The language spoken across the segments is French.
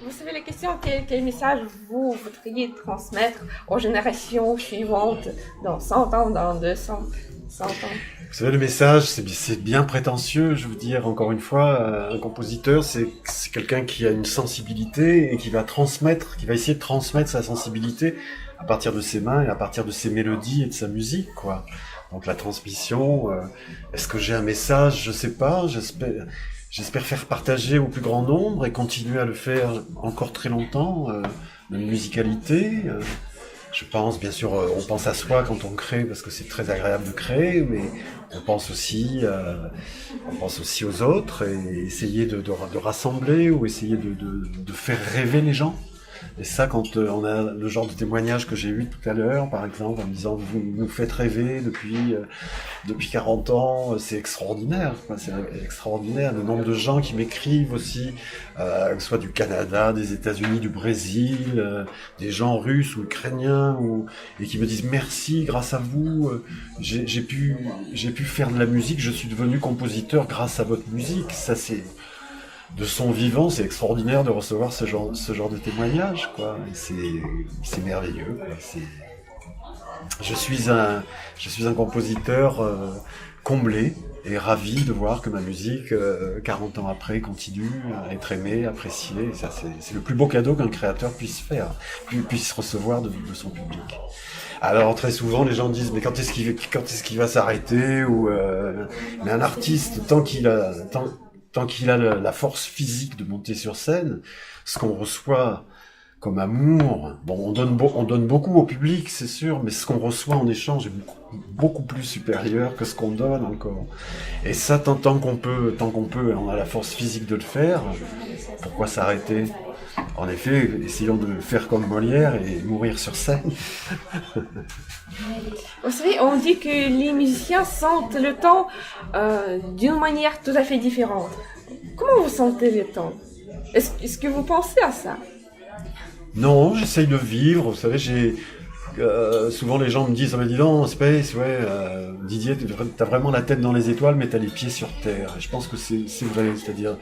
vous savez la question, quel message vous voudriez transmettre aux générations suivantes dans 100 ans, dans 200, 100 ans? Vous savez, le message, c'est bien prétentieux, je veux dire, encore une fois, un compositeur, c'est quelqu'un qui a une sensibilité et qui va transmettre, qui va essayer de transmettre sa sensibilité à partir de ses mains et à partir de ses mélodies et de sa musique, quoi. Donc la transmission, est-ce que j'ai un message? Je sais pas, j'espère faire partager au plus grand nombre et continuer à le faire encore très longtemps, la musicalité. Je pense, bien sûr, on pense à soi quand on crée parce que c'est très agréable de créer, mais on pense aussi aux autres et essayer de rassembler ou essayer de faire rêver les gens. Et ça, quand on a le genre de témoignage que j'ai eu tout à l'heure, par exemple, en me disant vous nous faites rêver depuis 40 ans, c'est extraordinaire, quoi. C'est extraordinaire. Le nombre de gens qui m'écrivent aussi, que ce soit du Canada, des États-Unis, du Brésil, des gens russes ou ukrainiens, et qui me disent merci, grâce à vous, j'ai pu faire de la musique, je suis devenu compositeur grâce à votre musique. Ça, c'est de son vivant, c'est extraordinaire de recevoir ce genre de témoignage, quoi. C'est merveilleux, quoi. Je suis un compositeur comblé et ravi de voir que ma musique, 40 ans après, continue à être aimée, appréciée. Et ça, c'est le plus beau cadeau qu'un créateur puisse faire, puisse recevoir de son public. Alors très souvent, les gens disent mais quand est-ce qu'il va s'arrêter ou mais un artiste tant qu'il a la force physique de monter sur scène, ce qu'on reçoit comme amour, bon, on donne beaucoup au public, c'est sûr, mais ce qu'on reçoit en échange est beaucoup plus supérieur que ce qu'on donne encore. Et ça, tant qu'on peut, on a la force physique de le faire, pourquoi s'arrêter? En effet, essayons de faire comme Molière et mourir sur scène. Vous savez, on dit que les musiciens sentent le temps d'une manière tout à fait différente. Comment vous sentez le temps? Est-ce que vous pensez à ça? Non, j'essaye de vivre. Vous savez, souvent les gens me disent, dis donc, Space, ouais, Didier, t'as vraiment la tête dans les étoiles, mais t'as les pieds sur terre. Et je pense que c'est vrai, c'est-à-dire,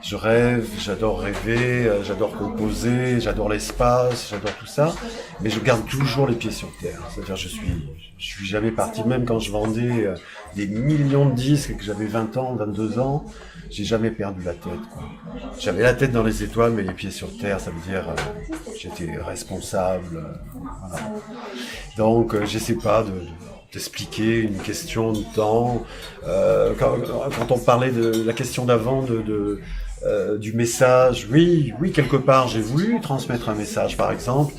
je rêve, j'adore rêver, j'adore composer, j'adore l'espace, j'adore tout ça, mais je garde toujours les pieds sur terre. C'est-à-dire, je suis jamais parti, même quand je vendais des millions de disques et que j'avais 20 ans, 22 ans, j'ai jamais perdu la tête, quoi. J'avais la tête dans les étoiles, mais les pieds sur terre, ça veut dire j'étais responsable. Voilà. Donc, j'essaie pas d'expliquer une question de temps. Quand on parlait de la question d'avant, du message, oui, quelque part, j'ai voulu transmettre un message, par exemple.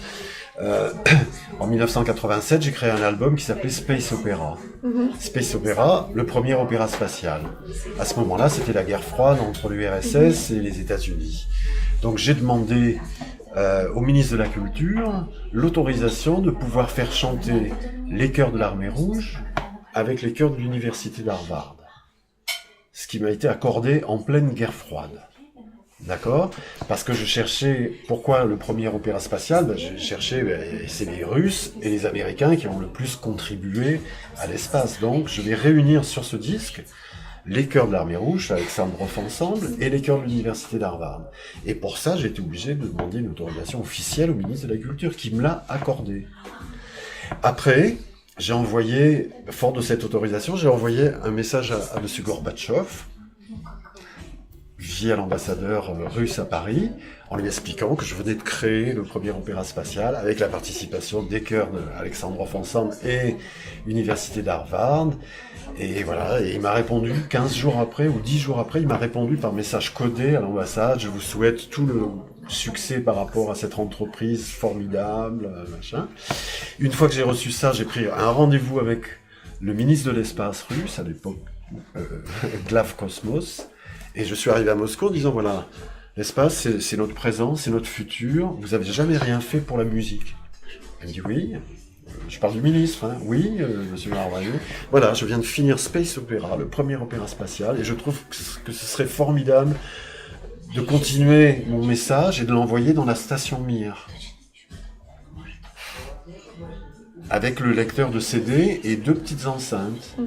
En 1987, j'ai créé un album qui s'appelait Space Opera. Space Opera, le premier opéra spatial. À ce moment-là, c'était la guerre froide entre l'URSS et les États-Unis. Donc j'ai demandé au ministre de la Culture l'autorisation de pouvoir faire chanter les chœurs de l'Armée Rouge avec les chœurs de l'Université d'Harvard. Ce qui m'a été accordé en pleine guerre froide. D'accord? Parce que je cherchais, pourquoi le premier opéra spatial? Je cherchais, c'est les Russes et les Américains qui ont le plus contribué à l'espace. Donc, je vais réunir sur ce disque les chœurs de l'Armée Rouge, Alexandrov Ensemble, et les chœurs de l'Université d'Harvard. Et pour ça, j'ai été obligé de demander une autorisation officielle au ministre de la Culture, qui me l'a accordée. Après, j'ai envoyé, fort de cette autorisation, j'ai envoyé un message à M. Gorbatchev, via l'ambassadeur russe à Paris, en lui expliquant que je venais de créer le premier opéra spatial avec la participation des chœurs d'Alexandrov Ensemble et l'Université d'Harvard. Et voilà, et il m'a répondu 15 jours après ou 10 jours après, il m'a répondu par message codé à l'ambassade, je vous souhaite tout le succès par rapport à cette entreprise formidable, machin. Une fois que j'ai reçu ça, j'ai pris un rendez-vous avec le ministre de l'espace russe, à l'époque, Glav Kosmos. Et je suis arrivé à Moscou en disant, voilà, l'espace, c'est notre présent, c'est notre futur, vous avez jamais rien fait pour la musique. Elle me dit, oui, je parle du ministre, hein. Oui, monsieur Marvailleux. Voilà, je viens de finir Space Opera, le premier opéra spatial, et je trouve que ce serait formidable de continuer mon message et de l'envoyer dans la station Mir. Avec le lecteur de CD et 2 petites enceintes.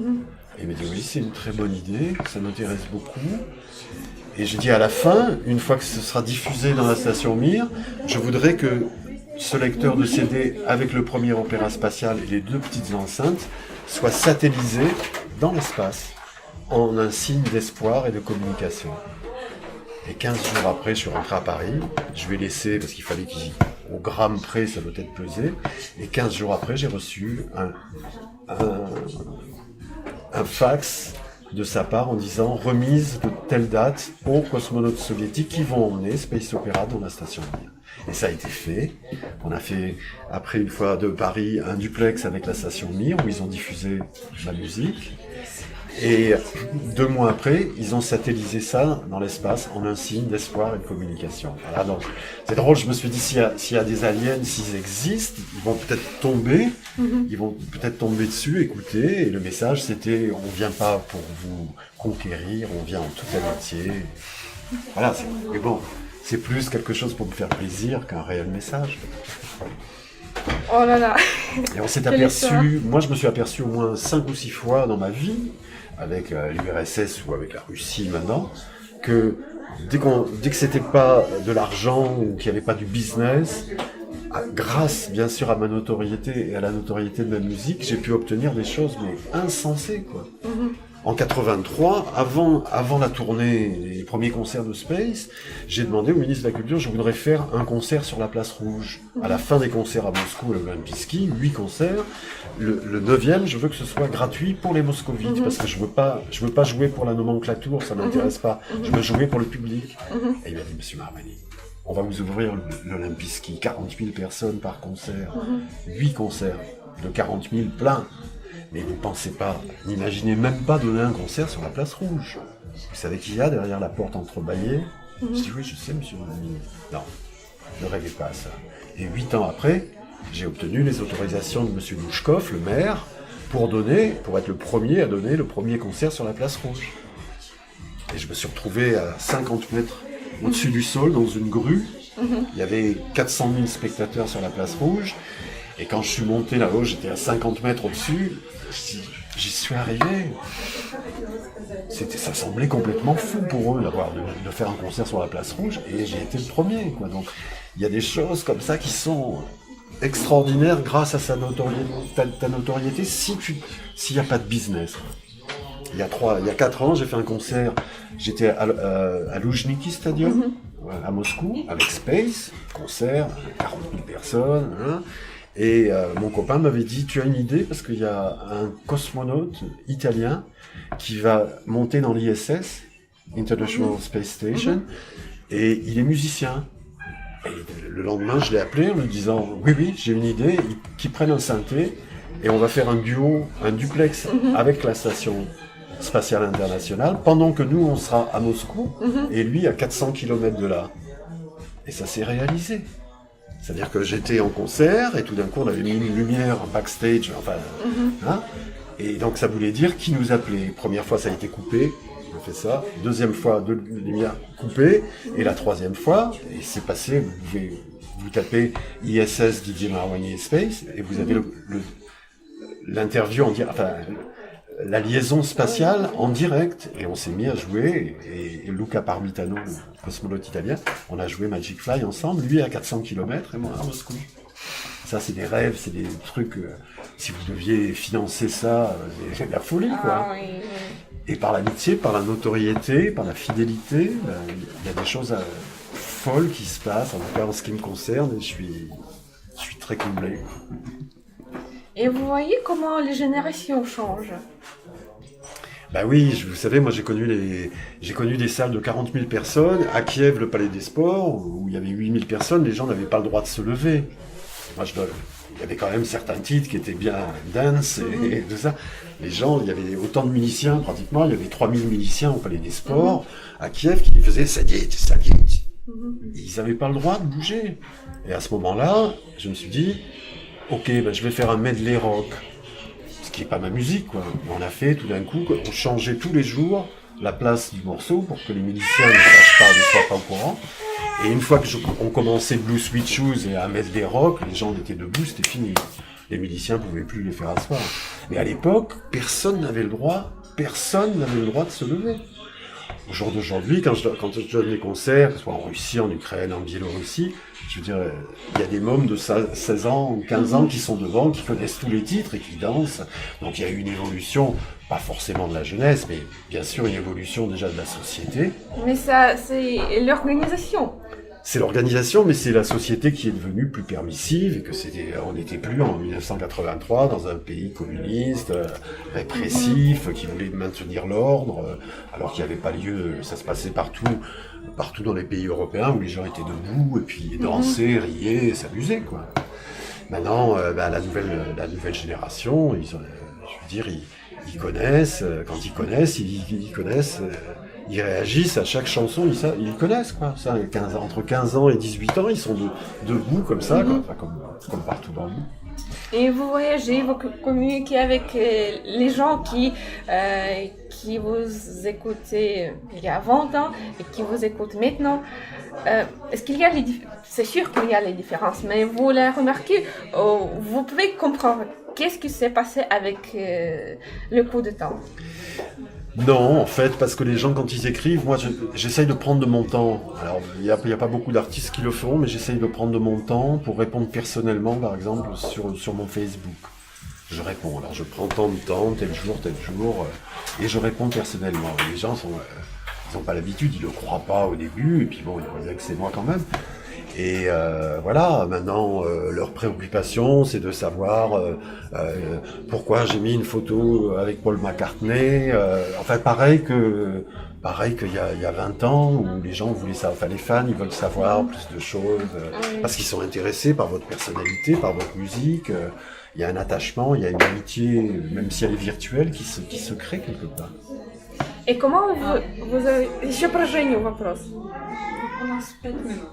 Et il m'a dit, oui, c'est une très bonne idée, ça m'intéresse beaucoup. Et je dis à la fin, une fois que ce sera diffusé dans la station Mir, je voudrais que ce lecteur de CD avec le premier opéra spatial et les 2 petites enceintes soit satellisé dans l'espace en un signe d'espoir et de communication. Et 15 jours après, je suis rentré à Paris. Je vais laisser, parce qu'il fallait qu'au gramme près, ça doit être pesé. Et 15 jours après, j'ai reçu un fax de sa part en disant remise de telle date aux cosmonautes soviétiques qui vont emmener Space Opera dans la station Mir. Et ça a été fait. On a fait, après une fois de Paris, un duplex avec la station Mir où ils ont diffusé ma musique. Et 2 mois après, ils ont satellisé ça dans l'espace en un signe d'espoir et de communication. Voilà, donc c'est drôle, je me suis dit s'il y a des aliens, s'ils existent, ils vont peut-être tomber, dessus, écouter, et le message c'était on vient pas pour vous conquérir, on vient en toute amitié. Voilà, mais bon, c'est plus quelque chose pour me faire plaisir qu'un réel message. Oh là là. Et on s'est aperçu, moi je me suis aperçu au moins 5 ou 6 fois dans ma vie, avec l'URSS ou avec la Russie maintenant, que dès que c'était pas de l'argent ou qu'il n'y avait pas du business, grâce bien sûr à ma notoriété et à la notoriété de ma musique, j'ai pu obtenir des choses mais insensées quoi. En 83, avant la tournée, les premiers concerts de Space, j'ai demandé au ministre de la Culture, je voudrais faire un concert sur la Place Rouge. À la fin des concerts à Moscou, à l'Olympijski, 8 concerts. Le 9e, je veux que ce soit gratuit pour les moscovites, parce que je veux pas jouer pour la nomenclature, ça m'intéresse pas. Je veux jouer pour le public. Et il m'a dit, Monsieur Marmani, on va vous ouvrir l'Olympijski, 40 000 personnes par concert, 8 concerts de 40 000 pleins. Mais vous pensez pas, n'imaginez même pas donner un concert sur la Place Rouge. Vous savez qui y a derrière la porte entrebâillée? Je dis oui, je sais, monsieur le ministre. Non, ne rêvez pas à ça. Et 8 ans après, j'ai obtenu les autorisations de monsieur Louchkov, le maire, pour être le premier à donner le premier concert sur la Place Rouge. Et je me suis retrouvé à 50 mètres au-dessus du sol, dans une grue. Il y avait 400 000 spectateurs sur la Place Rouge. Et quand je suis monté là-haut, j'étais à 50 mètres au-dessus, j'y suis arrivé. Ça semblait complètement fou pour eux de faire un concert sur la Place Rouge, et j'ai été le premier, quoi. Donc, il y a des choses comme ça qui sont extraordinaires grâce à ta notoriété s'il n'y a pas de business. Il y a 4 ans, j'ai fait un concert, j'étais à Loujniki Stadium, à Moscou, avec Space, concert, 40 000 personnes, hein. Et mon copain m'avait dit, tu as une idée, parce qu'il y a un cosmonaute italien qui va monter dans l'ISS, International Space Station, et il est musicien. Et le lendemain, je l'ai appelé en lui disant, oui, j'ai une idée, qu'il prenne un synthé, et on va faire un duo, un duplex avec la station spatiale internationale, pendant que nous, on sera à Moscou, et lui à 400 km de là. Et ça s'est réalisé. C'est-à-dire que j'étais en concert, et tout d'un coup, on avait mis une lumière backstage, enfin, hein, et donc ça voulait dire qui nous appelait. Première fois, ça a été coupé, on a fait ça. Deuxième fois, 2 lumières coupées, et la troisième fois, et c'est passé, vous tapez ISS Didier Marouanier Space, et vous avez l'interview la liaison spatiale en direct, et on s'est mis à jouer, et Luca Parmitano, le cosmonaute italien, on a joué Magic Fly ensemble, lui à 400 km et moi à Moscou. Ça, c'est des rêves, c'est des trucs, si vous deviez financer ça, c'est de la folie, quoi. Ah, oui. Et par l'amitié, par la notoriété, par la fidélité, il y a des choses folles qui se passent, en tout cas en ce qui me concerne, et je suis très comblé. Et vous voyez comment les générations changent. Bah oui, vous savez, moi j'ai connu des salles de 40 000 personnes, à Kiev, le Palais des Sports, où il y avait 8 000 personnes, les gens n'avaient pas le droit de se lever. Moi, il y avait quand même certains titres qui étaient bien dance et tout ça. Les gens, il y avait autant de miliciens pratiquement, il y avait 3 000 miliciens au Palais des Sports, à Kiev, qui faisaient Sadit. Ils n'avaient pas le droit de bouger. Et à ce moment-là, je me suis dit, ok, je vais faire un medley rock. Ce qui n'est pas ma musique, quoi. On a fait tout d'un coup, on changeait tous les jours la place du morceau pour que les miliciens ne sachent pas, ne soient pas au courant. Et une fois qu'on commençait Blue Sweet Shoes et à medley rock, les gens étaient debout, c'était fini. Les miliciens ne pouvaient plus les faire asseoir. Mais à l'époque, personne n'avait le droit de se lever. Au jour d'aujourd'hui, quand je donne des concerts, que ce soit en Russie, en Ukraine, en Biélorussie, je veux dire, il y a des mômes de 16 ans, 15 ans qui sont devant, qui connaissent tous les titres et qui dansent. Donc il y a eu une évolution, pas forcément de la jeunesse, mais bien sûr une évolution déjà de la société. Mais ça, c'est l'organisation. C'est l'organisation, mais c'est la société qui est devenue plus permissive et que on n'était plus en 1983 dans un pays communiste, répressif, qui voulait maintenir l'ordre, alors qu'il n'y avait pas lieu, ça se passait partout dans les pays européens où les gens étaient debout et puis dansaient, riaient, s'amusaient, quoi. Maintenant, la nouvelle génération, je veux dire, ils connaissent, quand ils connaissent, ils connaissent. Ils réagissent à chaque chanson, ils connaissent, quoi. Ça, entre 15 ans et 18 ans, ils sont debout comme ça, quoi. Enfin, comme partout dans le monde. Et vous voyagez, vous communiquez avec les gens qui vous écoutaient il y a 20 ans et qui vous écoutent maintenant. Est-ce qu'il y a c'est sûr qu'il y a les différences, mais vous les remarquez, vous pouvez comprendre qu'est-ce qui s'est passé avec le coup de temps. Non, en fait, parce que les gens, quand ils écrivent, moi, j'essaye de prendre de mon temps. Alors, il y a pas beaucoup d'artistes qui le font, mais j'essaye de prendre de mon temps pour répondre personnellement, par exemple, sur mon Facebook. Je réponds. Alors, je prends tant de temps, tel jour, et je réponds personnellement. Et les gens ils n'ont pas l'habitude, ils le croient pas au début, et puis bon, ils vont dire que c'est moi quand même. Et voilà, maintenant, leur préoccupation, c'est de savoir pourquoi j'ai mis une photo avec Paul McCartney. Enfin, pareil qu'il y a 20 ans, où les gens voulaient savoir, enfin les fans, ils veulent savoir plus de choses, parce qu'ils sont intéressés par votre personnalité, par votre musique. Il y a un attachement, il y a une amitié, même si elle est virtuelle, qui se crée quelque part. Et comment vous avez... Еще про Женю вопрос. У нас 5 минут.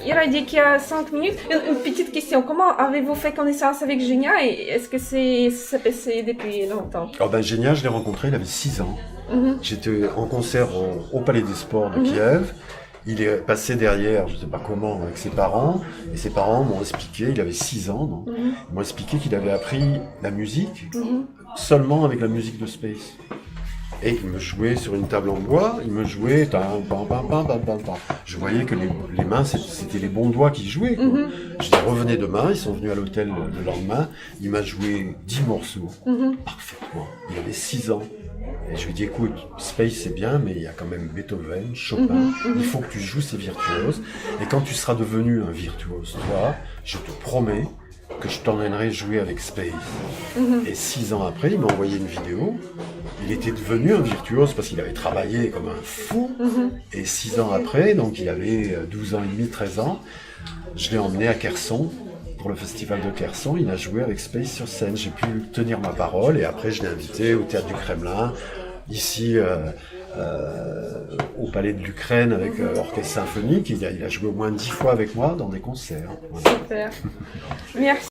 Il a dit qu'il y a 5 minutes. Une petite question. Comment avez-vous fait connaissance avec Genia et est-ce que c'est passé depuis longtemps? Genia, je l'ai rencontré, il avait 6 ans. J'étais en concert au Palais des Sports de Kiev. Il est passé derrière, je ne sais pas comment, avec ses parents. Et ses parents m'ont expliqué, il avait 6 ans, non ils m'ont expliqué qu'il avait appris la musique seulement avec la musique de Space. Et qu'il me jouait sur une table en bois, il me jouait... Je voyais que les mains, c'était les bons doigts qui jouaient. Je dis, revenez demain, ils sont venus à l'hôtel le lendemain, il m'a joué 10 morceaux, parfaitement. Il avait 6 ans. Et je lui ai dit, écoute, Space c'est bien, mais il y a quand même Beethoven, Chopin, il faut que tu joues ces virtuoses. Et quand tu seras devenu un virtuose, toi, je te promets que je t'emmènerai jouer avec Space. Et 6 ans après, il m'a envoyé une vidéo. Il était devenu un virtuose parce qu'il avait travaillé comme un fou. Et 6 ans après, donc il avait 12 ans et demi, 13 ans, je l'ai emmené à Kherson, pour le festival de Kherson. Il a joué avec Space sur scène. J'ai pu tenir ma parole et après je l'ai invité au Théâtre du Kremlin, ici au Palais de l'Ukraine avec l'Orchestre Symphonique. Il a joué au moins 10 fois avec moi dans des concerts. Voilà. Super. Merci.